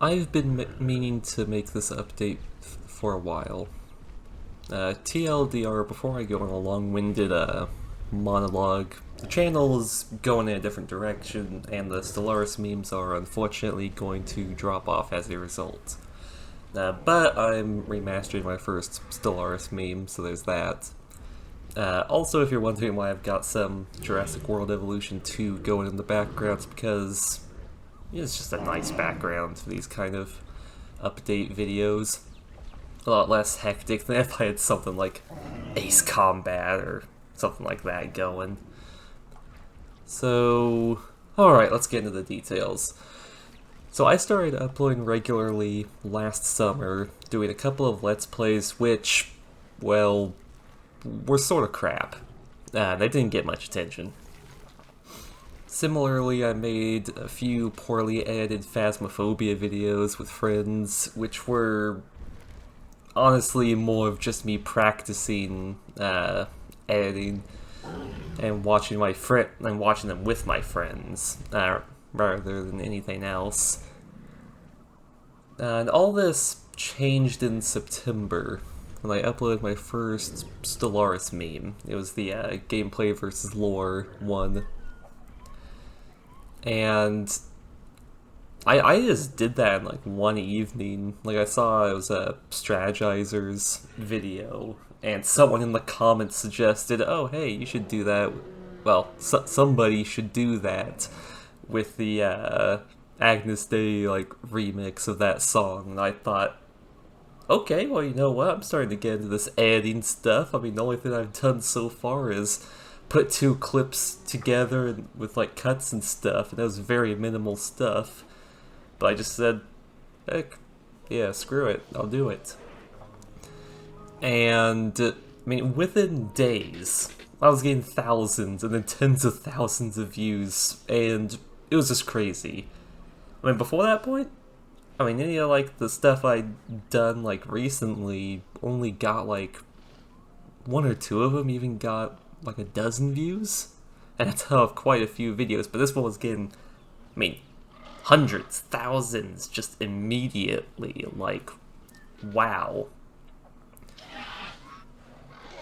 I've been meaning to make this update for a while. TLDR, before I go on a long-winded monologue, the channel is going in a different direction, and the Stellaris memes are unfortunately going to drop off as a result. But I'm remastering my first Stellaris meme, so there's that. Also, if you're wondering why I've got some Jurassic World Evolution 2 going in the background, it's because it's just a nice background for these kind of update videos. A lot less hectic than if I had something like Ace Combat or something like that going. So, alright, let's get into the details. So I started uploading regularly last summer, doing a couple of Let's Plays which, well, were sort of crap. They didn't get much attention. Similarly, I made a few poorly edited Phasmophobia videos with friends, which were honestly more of just me practicing editing and watching them with my friends rather than anything else. And all this changed in September when I uploaded my first Stellaris meme. It was the gameplay versus lore one. And I just did that in like one evening. Like I saw it was a Strategizer's video, and someone in the comments suggested, oh hey, you should do that. Well, somebody should do that with the Agnus Dei like remix of that song. And I thought, okay, well you know what, I'm starting to get into this editing stuff. I mean, the only thing I've done so far is put two clips together with like cuts and stuff, and that was very minimal stuff. But I just said, heck, yeah, screw it, I'll do it. And, I mean, within days, I was getting thousands and then tens of thousands of views, and it was just crazy. I mean, before that point, I mean, any of, like, the stuff I'd done, like, recently only got, like, one or two of them even got, like, a dozen views. And that's out of quite a few videos, but this one was getting, I mean, hundreds, thousands, just immediately, like, wow.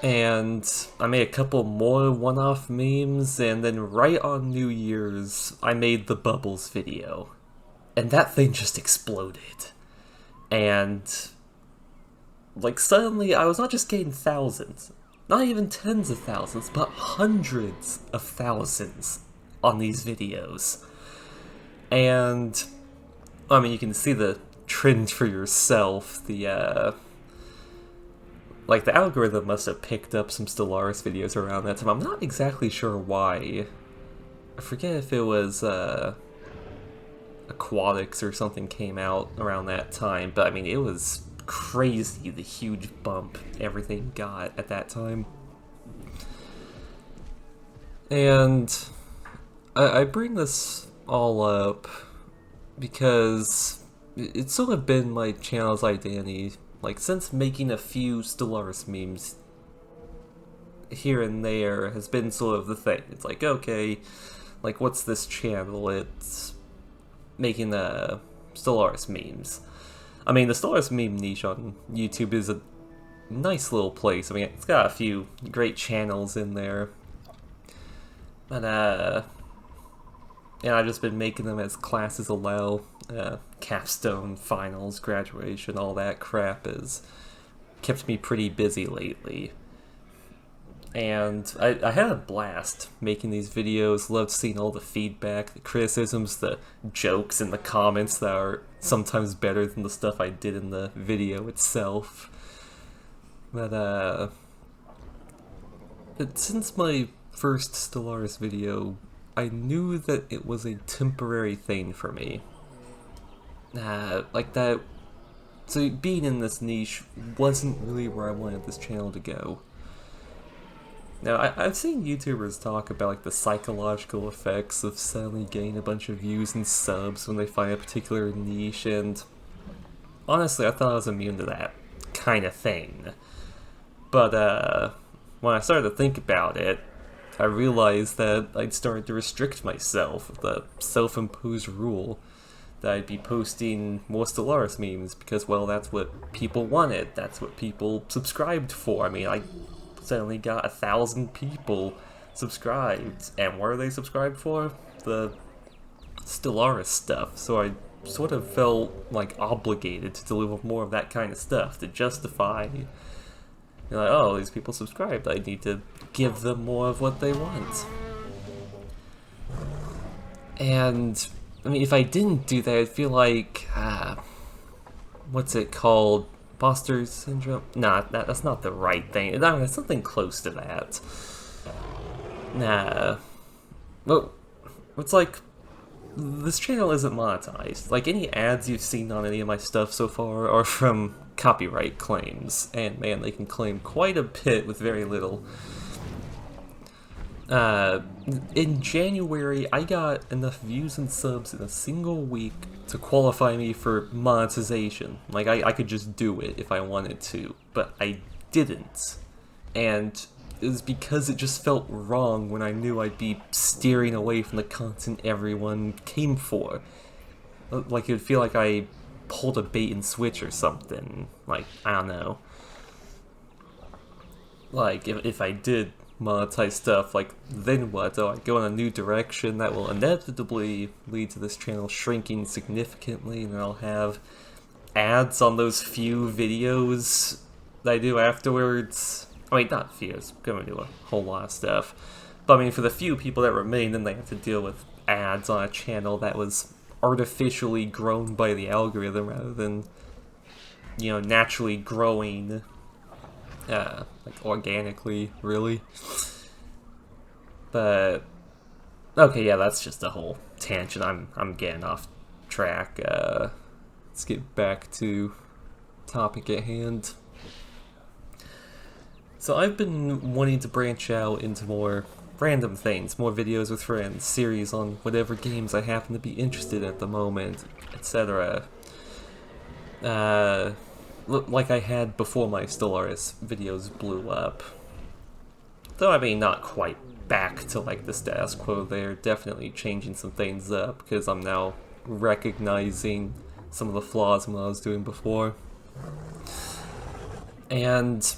And I made a couple more one-off memes, and then right on New Year's, I made the Bubbles video. And that thing just exploded. And, like, suddenly I was not just getting thousands, not even tens of thousands, but hundreds of thousands on these videos. And, I mean, you can see the trend for yourself. The, like, the algorithm must have picked up some Stellaris videos around that time. I'm not exactly sure why. I forget if it was, Aquatics or something came out around that time, but, I mean, it was crazy, the huge bump everything got at that time. And I bring this all up because it's sort of been my channel's identity, like, since making a few Stellaris memes here and there has been sort of the thing. It's like, okay, like, what's this channel? It's making the Stellaris memes. I mean, the Stellaris meme niche on YouTube is a nice little place. I mean, it's got a few great channels in there. But, and I've just been making them as classes allow. Capstone, finals, graduation, all that crap has kept me pretty busy lately. And I had a blast making these videos, loved seeing all the feedback, the criticisms, the jokes in the comments that are sometimes better than the stuff I did in the video itself. But, since my first Stellaris video, I knew that it was a temporary thing for me. Like that, so being in this niche wasn't really where I wanted this channel to go. Now, I've seen YouTubers talk about like the psychological effects of suddenly getting a bunch of views and subs when they find a particular niche, and honestly, I thought I was immune to that kind of thing. But when I started to think about it, I realized that I'd started to restrict myself with the self-imposed rule that I'd be posting more Stellaris memes because, well, that's what people wanted. That's what people subscribed for. I mean, I suddenly got 1,000 people subscribed, and what are they subscribed for? The Stellaris stuff. So I sort of felt like obligated to deliver more of that kind of stuff to justify, like, oh, these people subscribed, I need to give them more of what they want. And I mean, if I didn't do that, I'd feel like, what's it called? Imposter syndrome? Nah, that's not the right thing. No, it's something close to that. Nah. Well, it's like, this channel isn't monetized. Like, any ads you've seen on any of my stuff so far are from copyright claims. And man, they can claim quite a bit with very little. In January, I got enough views and subs in a single week to qualify me for monetization. Like, I could just do it if I wanted to, but I didn't. And it was because it just felt wrong when I knew I'd be steering away from the content everyone came for. Like, it would feel like I pulled a bait and switch or something. Like, I don't know. Like, if I did monetize stuff, like, then what? Oh, I go in a new direction that will inevitably lead to this channel shrinking significantly, and then I'll have ads on those few videos that I do afterwards. I mean, not few, I'm gonna do a whole lot of stuff. But I mean, for the few people that remain, then they have to deal with ads on a channel that was artificially grown by the algorithm rather than, you know, naturally growing like organically, really. But okay, yeah, that's just a whole tangent. I'm getting off track. Let's get back to topic at hand. So I've been wanting to branch out into more random things, more videos with friends, series on whatever games I happen to be interested in at the moment, etc. Like I had before my Stellaris videos blew up. Though, I mean, not quite back to, like, the status quo. They're definitely changing some things up, because I'm now recognizing some of the flaws in what I was doing before. And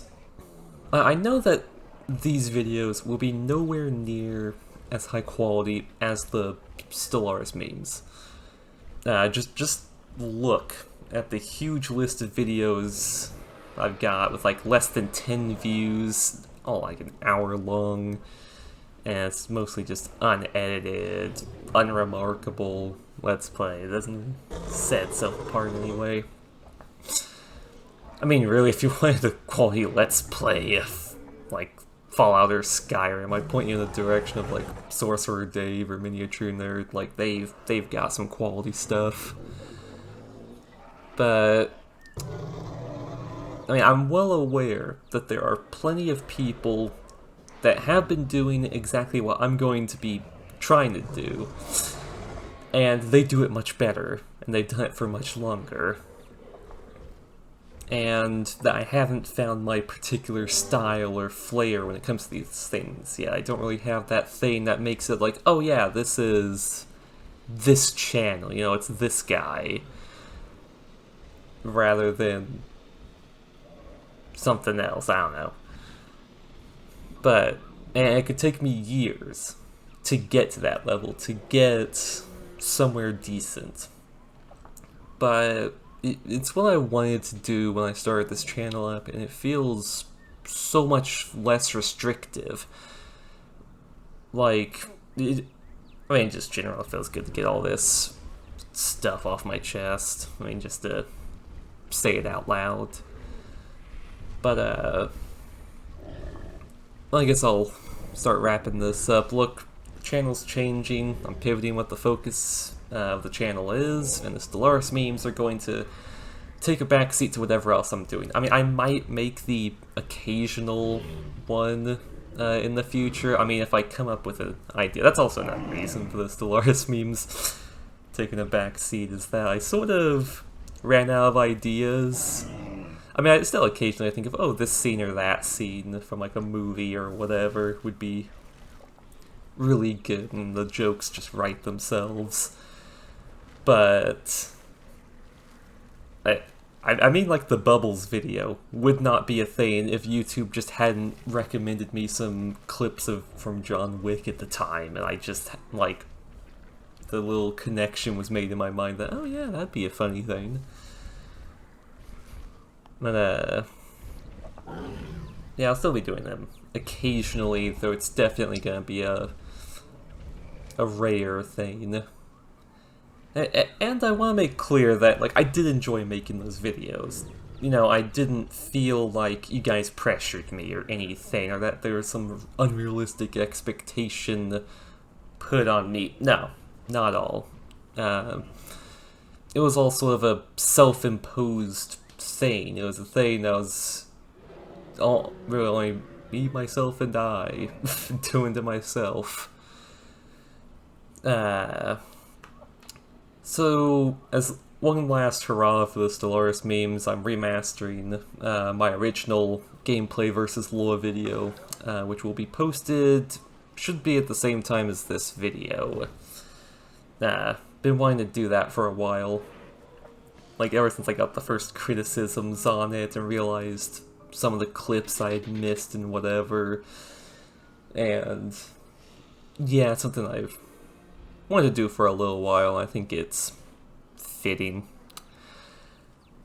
I know that these videos will be nowhere near as high quality as the Stellaris memes. Just look at the huge list of videos I've got with like less than 10 views, all like an hour long, and it's mostly just unedited, unremarkable Let's Play. It doesn't set itself apart anyway. I mean, really, if you wanted a quality Let's Play, if, like, Fallout or Skyrim, I'd point you in the direction of, like, Sorcerer Dave or Miniature Nerd. Like, they've got some quality stuff. But I mean, I'm well aware that there are plenty of people that have been doing exactly what I'm going to be trying to do, and they do it much better, and they've done it for much longer. And that I haven't found my particular style or flair when it comes to these things yet. I don't really have that thing that makes it like, oh yeah, this is this channel, you know, it's this guy, rather than something else, I don't know. But, and it could take me years to get to that level, to get somewhere decent. But it's what I wanted to do when I started this channel up, and it feels so much less restrictive. Like, I mean, just generally, it feels good to get all this stuff off my chest. I mean, just to say it out loud. But, well, I guess I'll start wrapping this up. Look, the channel's changing. I'm pivoting what the focus of the channel is, and the Stellaris memes are going to take a backseat to whatever else I'm doing. I mean, I might make the occasional one in the future. I mean, if I come up with an idea. That's also another reason for the Stellaris memes taking a backseat, is that I sort of ran out of ideas. I mean, I still occasionally think of, oh, this scene or that scene from like a movie or whatever would be really good, and the jokes just write themselves. But I mean, like, the Bubbles video would not be a thing if YouTube just hadn't recommended me some clips from John Wick at the time, and I just, like, the little connection was made in my mind that, oh yeah, that'd be a funny thing. But, yeah, I'll still be doing them occasionally, though it's definitely gonna be a rare thing. And I want to make clear that, like, I did enjoy making those videos. You know, I didn't feel like you guys pressured me or anything, or that there was some unrealistic expectation put on me. No, not at all. It was all sort of a self-imposed thing. It was a thing that was all really only me, myself, and I doing to myself. So, as one last hurrah for the Stellaris memes, I'm remastering my original gameplay versus lore video, which will be posted, should be at the same time as this video. Been wanting to do that for a while. Like, ever since I got the first criticisms on it and realized some of the clips I had missed and whatever. And yeah, it's something I've wanted to do for a little while. I think it's fitting.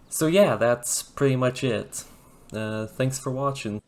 So yeah, that's pretty much it. Thanks for watching.